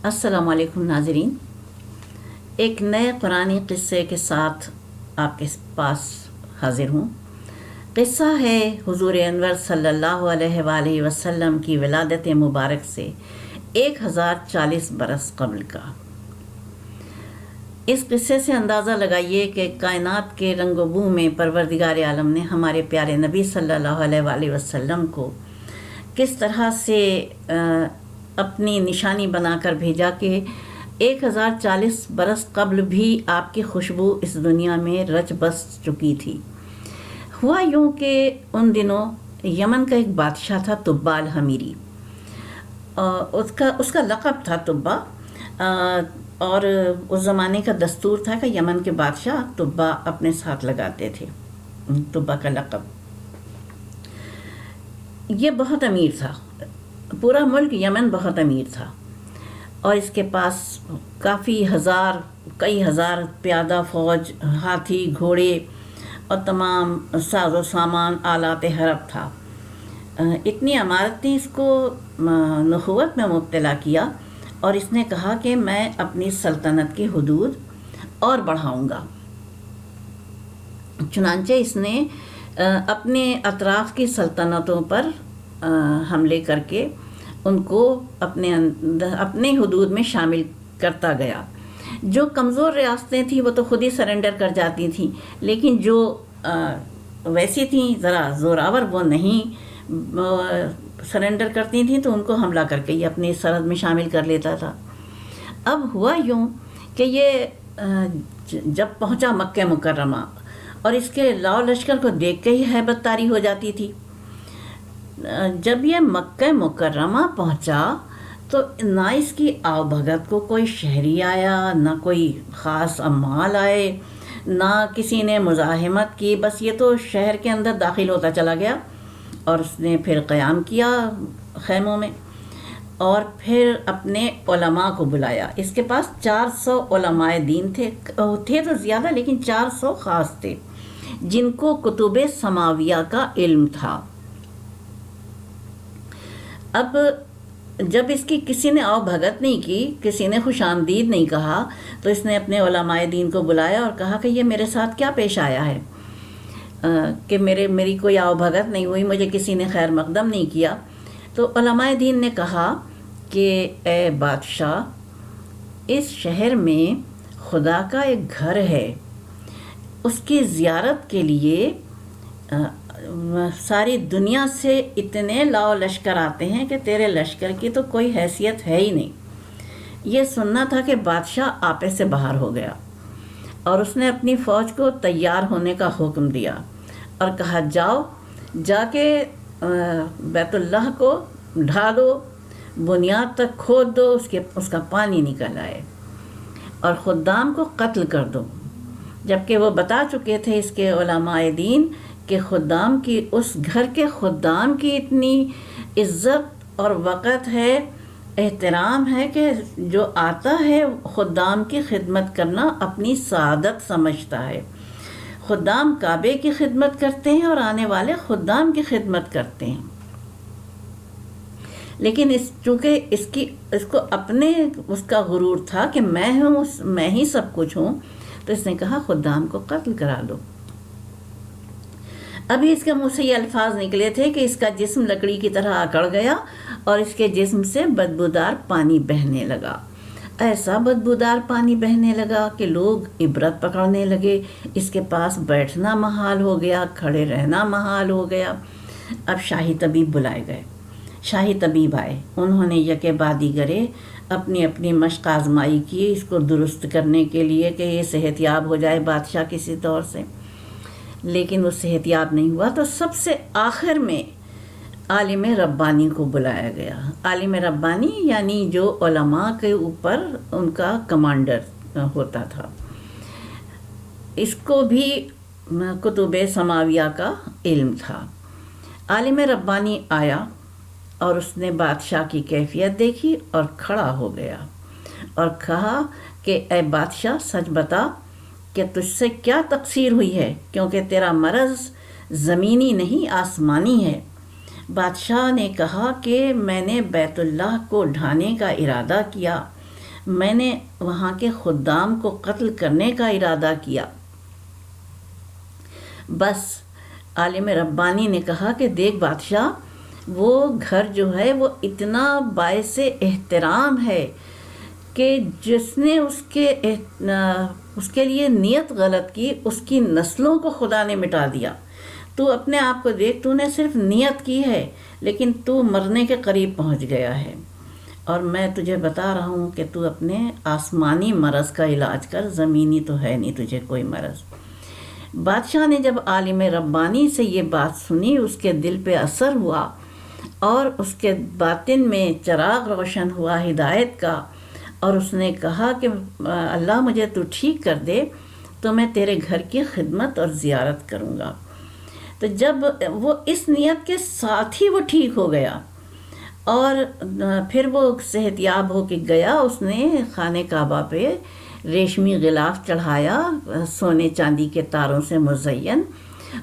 السلام علیکم ناظرین، ایک نئے قرآنی قصے کے ساتھ آپ کے پاس حاضر ہوں۔ قصہ ہے حضور انور صلی اللہ علیہ وآلہ وسلم کی ولادت مبارک سے 1040 برس قبل کا۔ اس قصے سے اندازہ لگائیے کہ کائنات کے رنگ و بو میں پروردگار عالم نے ہمارے پیارے نبی صلی اللہ علیہ وآلہ وسلم کو کس طرح سے اپنی نشانی بنا کر بھیجا کہ 1040 برس قبل بھی آپ کی خوشبو اس دنیا میں رچ بس چکی تھی۔ ہوا یوں کہ ان دنوں یمن کا ایک بادشاہ تھا تبا الحمیری، اس کا لقب تھا تبا، اور اس زمانے کا دستور تھا کہ یمن کے بادشاہ تبا اپنے ساتھ لگاتے تھے، تبا کا لقب۔ یہ بہت امیر تھا، پورا ملک یمن بہت امیر تھا، اور اس کے پاس کئی ہزار پیادہ فوج، ہاتھی، گھوڑے اور تمام ساز و سامان، آلات حرب تھا۔ اتنی عمارت نے اس کو نخوت میں مبتلا کیا، اور اس نے کہا کہ میں اپنی سلطنت کی حدود اور بڑھاؤں گا۔ چنانچہ اس نے اپنے اطراف کی سلطنتوں پر حملے کر کے ان کو اپنے حدود میں شامل کرتا گیا۔ جو کمزور ریاستیں تھیں وہ تو خود ہی سرنڈر کر جاتی تھیں، لیکن جو ویسی تھیں ذرا زوراور، وہ نہیں سرنڈر کرتی تھیں، تو ان کو حملہ کر کے یہ اپنی سرحد میں شامل کر لیتا تھا۔ اب ہوا یوں کہ یہ جب پہنچا مکہ مکرمہ، اور اس کے لاؤ لشکر کو دیکھ کے ہی ہیبت طاری ہو جاتی تھی۔ جب یہ مکہ مکرمہ پہنچا تو نہ اس کی آؤ بھگت کو کوئی شہری آیا، نہ کوئی خاص عمال آئے، نہ کسی نے مزاحمت کی، بس یہ تو شہر کے اندر داخل ہوتا چلا گیا، اور اس نے پھر قیام کیا خیموں میں، اور پھر اپنے علماء کو بلایا۔ اس کے پاس 400 علماء دین تھے تو زیادہ، لیکن 400 خاص تھے جن کو کتب سماویہ کا علم تھا۔ اب جب اس کی کسی نے آؤ بھگت نہیں کی، کسی نے خوش آمدید نہیں کہا، تو اس نے اپنے علماء دین کو بلایا اور کہا کہ یہ میرے ساتھ کیا پیش آیا ہے کہ میری کوئی آؤ بھگت نہیں ہوئی، مجھے کسی نے خیر مقدم نہیں کیا۔ تو علماء دین نے کہا کہ اے بادشاہ، اس شہر میں خدا کا ایک گھر ہے، اس کی زیارت کے لیے ساری دنیا سے اتنے لاؤ لشکر آتے ہیں کہ تیرے لشکر کی تو کوئی حیثیت ہے ہی نہیں۔ یہ سننا تھا کہ بادشاہ آپے سے باہر ہو گیا، اور اس نے اپنی فوج کو تیار ہونے کا حکم دیا اور کہا جا کے بیت اللہ کو ڈھالو، بنیاد تک کھود دو، اس کا پانی نکل آئے، اور خدام کو قتل کر دو۔ جبکہ وہ بتا چکے تھے اس کے علماء دین کہ خدام کی، اس گھر کے خدام کی اتنی عزت اور وقت ہے، احترام ہے کہ جو آتا ہے خدام کی خدمت کرنا اپنی سعادت سمجھتا ہے۔ خدام کعبے کی خدمت کرتے ہیں اور آنے والے خدام کی خدمت کرتے ہیں، لیکن چونکہ اس کو اپنے اس کا غرور تھا کہ میں ہی سب کچھ ہوں، تو اس نے کہا خدام کو قتل کرا دو۔ ابھی اس کے منہ سے یہ الفاظ نکلے تھے کہ اس کا جسم لکڑی کی طرح اکڑ گیا، اور اس کے جسم سے بدبودار پانی بہنے لگا۔ ایسا بدبودار پانی بہنے لگا کہ لوگ عبرت پکڑنے لگے، اس کے پاس بیٹھنا محال ہو گیا، کھڑے رہنا محال ہو گیا۔ اب شاہی طبیب بلائے گئے، شاہی طبیب آئے، انہوں نے یکے بعد دیگرے اپنی مشق آزمائی کی اس کو درست کرنے کے لیے کہ یہ صحت یاب ہو جائے بادشاہ کسی طور سے، لیکن وہ صحت یاب نہیں ہوا۔ تو سب سے آخر میں عالم ربانی کو بلایا گیا۔ عالم ربانی یعنی جو علماء کے اوپر ان کا کمانڈر ہوتا تھا، اس کو بھی کتب سماویہ کا علم تھا۔ عالم ربانی آیا اور اس نے بادشاہ کی کیفیت دیکھی اور کھڑا ہو گیا اور کہا کہ اے بادشاہ، سچ بتا کہ تجھ سے کیا تقصیر ہوئی ہے، کیونکہ تیرا مرض زمینی نہیں آسمانی ہے۔ بادشاہ نے کہا کہ میں نے بیت اللہ کو ڈھانے کا ارادہ کیا، میں نے وہاں کے خدام کو قتل کرنے کا ارادہ کیا۔ بس عالم ربانی نے کہا کہ دیکھ بادشاہ، وہ گھر جو ہے وہ اتنا باعث احترام ہے کہ جس نے اس کے لیے نیت غلط کی، اس کی نسلوں کو خدا نے مٹا دیا۔ تو اپنے آپ کو دیکھ، تو نے صرف نیت کی ہے لیکن تو مرنے کے قریب پہنچ گیا ہے، اور میں تجھے بتا رہا ہوں کہ تو اپنے آسمانی مرض کا علاج کر، زمینی تو ہے نہیں تجھے کوئی مرض۔ بادشاہ نے جب عالم ربانی سے یہ بات سنی، اس کے دل پہ اثر ہوا اور اس کے باطن میں چراغ روشن ہوا ہدایت کا، اور اس نے کہا کہ اللہ مجھے تو ٹھیک کر دے تو میں تیرے گھر کی خدمت اور زیارت کروں گا۔ تو جب وہ اس نیت کے ساتھ ہی وہ ٹھیک ہو گیا، اور پھر وہ صحت یاب ہو کے گیا، اس نے خانہ کعبہ پہ ریشمی غلاف چڑھایا، سونے چاندی کے تاروں سے مزین،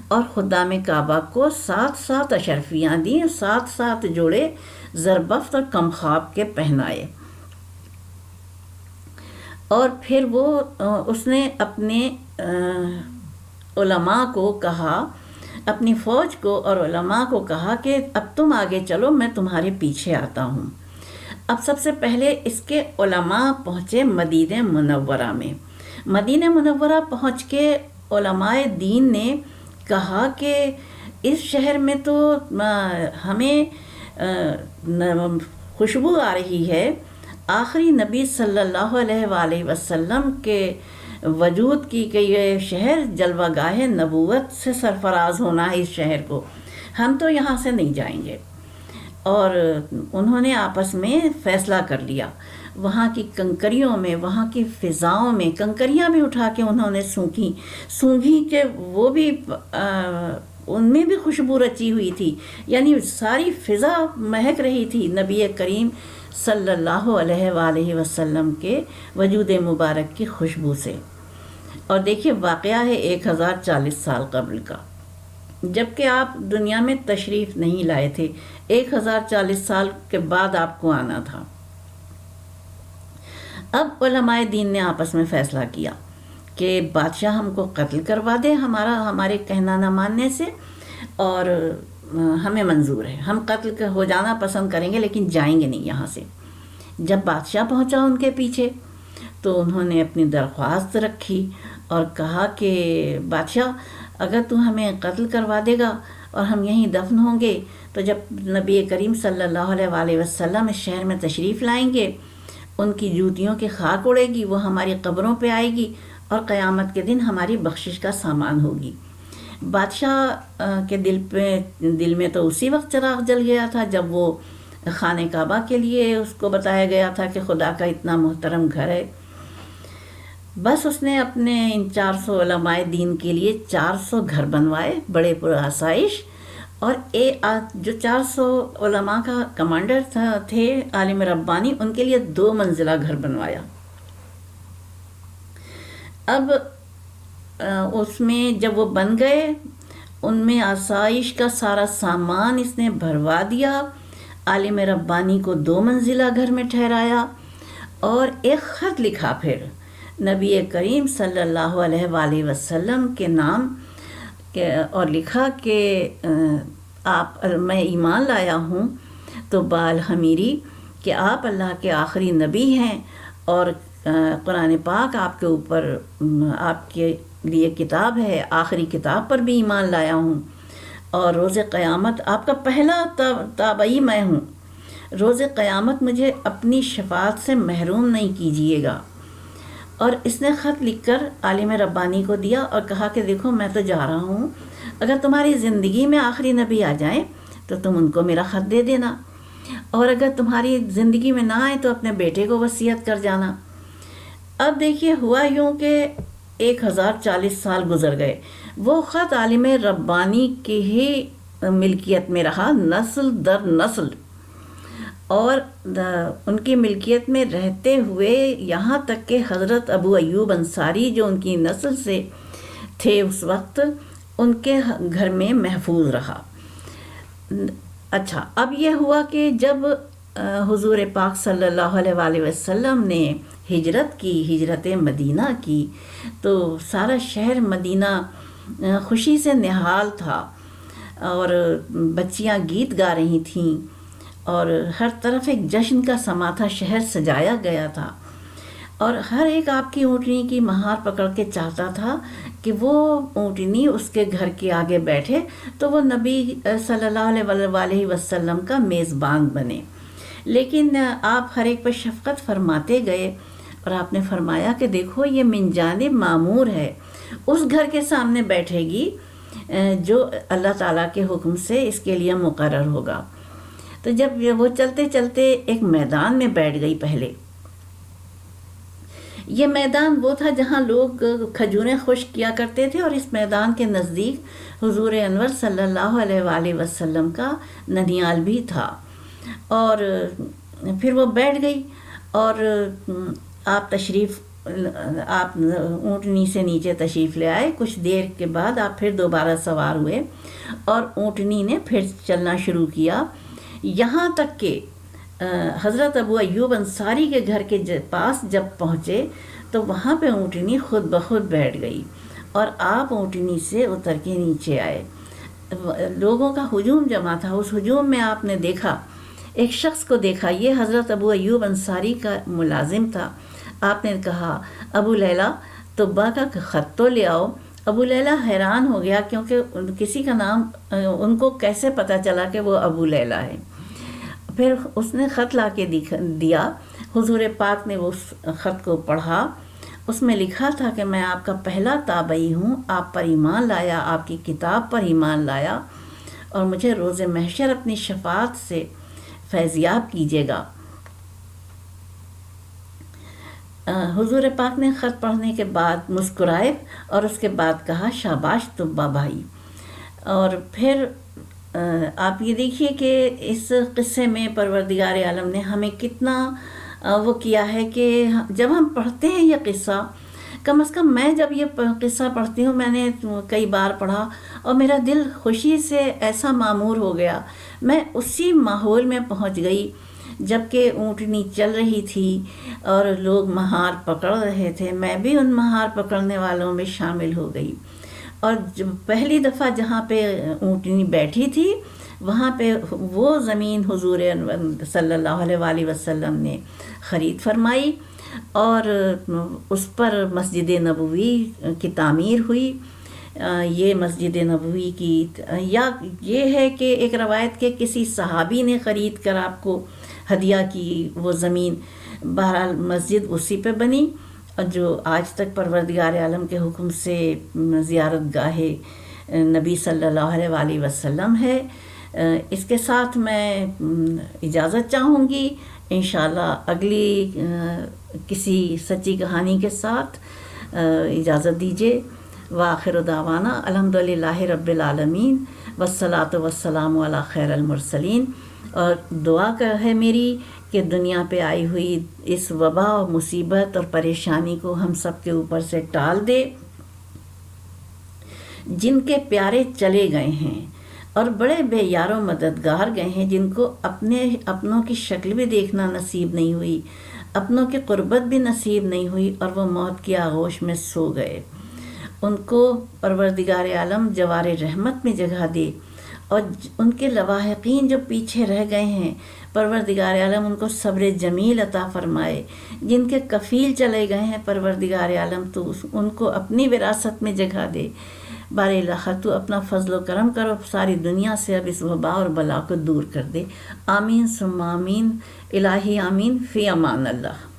اور خدام کعبہ کو 7 اشرفیاں دیں، 7 جوڑے زربفت اور کمخاب کے پہنائے۔ اور پھر وہ اس نے اپنے علماء کو کہا، اپنی فوج کو اور علماء کو کہا کہ اب تم آگے چلو، میں تمہارے پیچھے آتا ہوں۔ اب سب سے پہلے اس کے علماء پہنچے مدینہ منورہ میں۔ مدینہ منورہ پہنچ کے علماء دین نے کہا کہ اس شہر میں تو ہمیں خوشبو آ رہی ہے، آخری نبی صلی اللہ علیہ وآلہ وسلم کے وجود کی کہ یہ شہر جلوہ گاہ نبوت سے سرفراز ہونا ہے اس شہر کو، ہم تو یہاں سے نہیں جائیں گے۔ اور انہوں نے آپس میں فیصلہ کر لیا، وہاں کی کنکریوں میں، وہاں کی فضاؤں میں کنکریاں بھی اٹھا کے انہوں نے سونگھی کہ وہ بھی ان میں بھی خوشبو رچی ہوئی تھی، یعنی ساری فضا مہک رہی تھی نبی کریم صلی اللہ علیہ وآلہ وسلم کے وجود مبارک کی خوشبو سے۔ اور دیکھیے واقعہ ہے 1040 سال قبل کا، جبکہ آپ دنیا میں تشریف نہیں لائے تھے، 1040 سال کے بعد آپ کو آنا تھا۔ اب علماء دین نے آپس میں فیصلہ کیا کہ بادشاہ ہم کو قتل کروا دے ہمارے کہنا نہ ماننے سے، اور ہمیں منظور ہے، ہم قتل ہو جانا پسند کریں گے لیکن جائیں گے نہیں یہاں سے۔ جب بادشاہ پہنچا ان کے پیچھے تو انہوں نے اپنی درخواست رکھی اور کہا کہ بادشاہ اگر تو ہمیں قتل کروا دے گا اور ہم یہیں دفن ہوں گے، تو جب نبی کریم صلی اللہ علیہ وآلہ وسلم اس شہر میں تشریف لائیں گے، ان کی جوتیوں کی خاک اڑے گی، وہ ہماری قبروں پہ آئے گی اور قیامت کے دن ہماری بخشش کا سامان ہوگی۔ بادشاہ کے دل میں تو اسی وقت چراغ جل گیا تھا جب وہ خانہ کعبہ کے لیے اس کو بتایا گیا تھا کہ خدا کا اتنا محترم گھر ہے۔ بس اس نے اپنے ان 400 علماء دین کے لیے 400 گھر بنوائے، بڑے پرآسائش، اور جو 400 علماء کا کمانڈر تھے عالم ربانی، ان کے لیے 2 منزلہ گھر بنوایا۔ اب اس میں جب وہ بن گئے، ان میں آسائش کا سارا سامان اس نے بھروا دیا، عالم ربانی کو 2 منزلہ گھر میں ٹھہرایا، اور ایک خط لکھا پھر نبی کریم صلی اللہ علیہ وآلہ وسلم کے نام اور لکھا کہ میں ایمان لایا ہوں تو بالحمیری کہ آپ اللہ کے آخری نبی ہیں، اور قرآن پاک آپ کے اوپر آپ کے لیے کتاب ہے، آخری کتاب پر بھی ایمان لایا ہوں، اور روز قیامت آپ کا پہلا تابعی میں ہوں، روز قیامت مجھے اپنی شفاعت سے محروم نہیں کیجیے گا۔ اور اس نے خط لکھ کر عالم ربانی کو دیا اور کہا کہ دیکھو میں تو جا رہا ہوں، اگر تمہاری زندگی میں آخری نبی آ جائیں تو تم ان کو میرا خط دے دینا، اور اگر تمہاری زندگی میں نہ آئے تو اپنے بیٹے کو وصیت کر جانا۔ اب دیکھیے ہوا یوں کہ 1040 سال گزر گئے، وہ خط عالم ربانی کی ہی ملکیت میں رہا نسل در نسل، اور ان کی ملکیت میں رہتے ہوئے یہاں تک کہ حضرت ابو ایوب انصاری جو ان کی نسل سے تھے اس وقت، ان کے گھر میں محفوظ رہا۔ اچھا، اب یہ ہوا کہ جب حضور پاک صلی اللہ علیہ وآلہ وسلم نے ہجرت کی، ہجرت مدینہ کی، تو سارا شہر مدینہ خوشی سے نہال تھا، اور بچیاں گیت گا رہی تھیں، اور ہر طرف ایک جشن کا سما تھا، شہر سجایا گیا تھا، اور ہر ایک آپ کی اونٹنی کی مہار پکڑ کے چاہتا تھا کہ وہ اونٹنی اس کے گھر کے آگے بیٹھے تو وہ نبی صلی اللہ علیہ وآلہ وسلم کا میزبان بنے۔ لیکن آپ ہر ایک پر شفقت فرماتے گئے، اور آپ نے فرمایا کہ دیکھو یہ من جانب معمور ہے، اس گھر کے سامنے بیٹھے گی جو اللہ تعالیٰ کے حکم سے اس کے لیے مقرر ہوگا۔ تو جب وہ چلتے چلتے ایک میدان میں بیٹھ گئی پہلے، یہ میدان وہ تھا جہاں لوگ کھجوریں خشک کیا کرتے تھے، اور اس میدان کے نزدیک حضور انور صلی اللہ علیہ وآلہ وسلم کا ننیال بھی تھا۔ اور پھر وہ بیٹھ گئی، اور آپ اونٹنی سے نیچے تشریف لے آئے۔ کچھ دیر کے بعد آپ پھر دوبارہ سوار ہوئے، اور اونٹنی نے پھر چلنا شروع کیا، یہاں تک کہ حضرت ابو ایوب انصاری کے گھر کے پاس جب پہنچے تو وہاں پہ اونٹنی خود بخود بیٹھ گئی، اور آپ اونٹنی سے اتر کے نیچے آئے۔ لوگوں کا ہجوم جمع تھا، اس ہجوم میں آپ نے دیکھا، ایک شخص کو دیکھا، یہ حضرت ابو ایوب انصاری کا ملازم تھا۔ آپ نے کہا ابو لیلہ طبا کا خط تو لے آؤ۔ ابو لیلہ حیران ہو گیا، کیونکہ کسی کا نام ان کو کیسے پتہ چلا کہ وہ ابو لیلہ ہے۔ پھر اس نے خط لا کے دیا، حضور پاک نے اس خط کو پڑھا، اس میں لکھا تھا کہ میں آپ کا پہلا تابعی ہوں، آپ پر ایمان لایا، آپ کی کتاب پر ایمان لایا، اور مجھے روز محشر اپنی شفاعت سے فیضیاب کیجیے گا۔ حضور پاک نے خط پڑھنے کے بعد مسکرائے، اور اس کے بعد کہا شاباش طبا بھائی۔ اور پھر آپ یہ دیکھیے کہ اس قصے میں پروردگار عالم نے ہمیں کتنا وہ کیا ہے کہ جب ہم پڑھتے ہیں یہ قصہ، کم از کم میں جب یہ قصہ پڑھتی ہوں، میں نے کئی بار پڑھا اور میرا دل خوشی سے ایسا معمور ہو گیا، میں اسی ماحول میں پہنچ گئی جب کہ اونٹنی چل رہی تھی اور لوگ مہار پکڑ رہے تھے، میں بھی ان مہار پکڑنے والوں میں شامل ہو گئی۔ اور پہلی دفعہ جہاں پہ اونٹنی بیٹھی تھی وہاں پہ وہ زمین حضور صلی اللہ علیہ وآلہ وسلم نے خرید فرمائی، اور اس پر مسجد نبوی کی تعمیر ہوئی۔ یہ مسجد نبوی کی، یا یہ ہے کہ ایک روایت کے کسی صحابی نے خرید کر آپ کو ہدیہ کی وہ زمین، بہرحال مسجد اسی پہ بنی، جو آج تک پروردگار عالم کے حکم سے زیارت گاہ نبی صلی اللہ علیہ وآلہ وسلم ہے۔ اس کے ساتھ میں اجازت چاہوں گی، انشاءاللہ اگلی کسی سچی کہانی کے ساتھ اجازت دیجیے۔ وآخر دعوانا الحمدللہ رب العالمین، والصلاۃ والسلام علی خیر المرسلین۔ اور دعا ہے میری کہ دنیا پہ آئی ہوئی اس وبا اور مصیبت اور پریشانی کو ہم سب کے اوپر سے ٹال دے۔ جن کے پیارے چلے گئے ہیں اور بڑے بے یار و مددگار گئے ہیں، جن کو اپنوں کی شکل بھی دیکھنا نصیب نہیں ہوئی، اپنوں کی قربت بھی نصیب نہیں ہوئی، اور وہ موت کی آغوش میں سو گئے، ان کو پروردگار عالم جوار رحمت میں جگہ دے، اور ان کے لواحقین جو پیچھے رہ گئے ہیں پروردگار عالم ان کو صبر جمیل عطا فرمائے، جن کے کفیل چلے گئے ہیں پروردگار عالم تو ان کو اپنی وراثت میں جگہ دے۔ بار الہ تو اپنا فضل و کرم کرو، ساری دنیا سے اب اس وبا اور بلا کو دور کر دے۔ آمین ثم آمین، الہی آمین، فی امان اللہ۔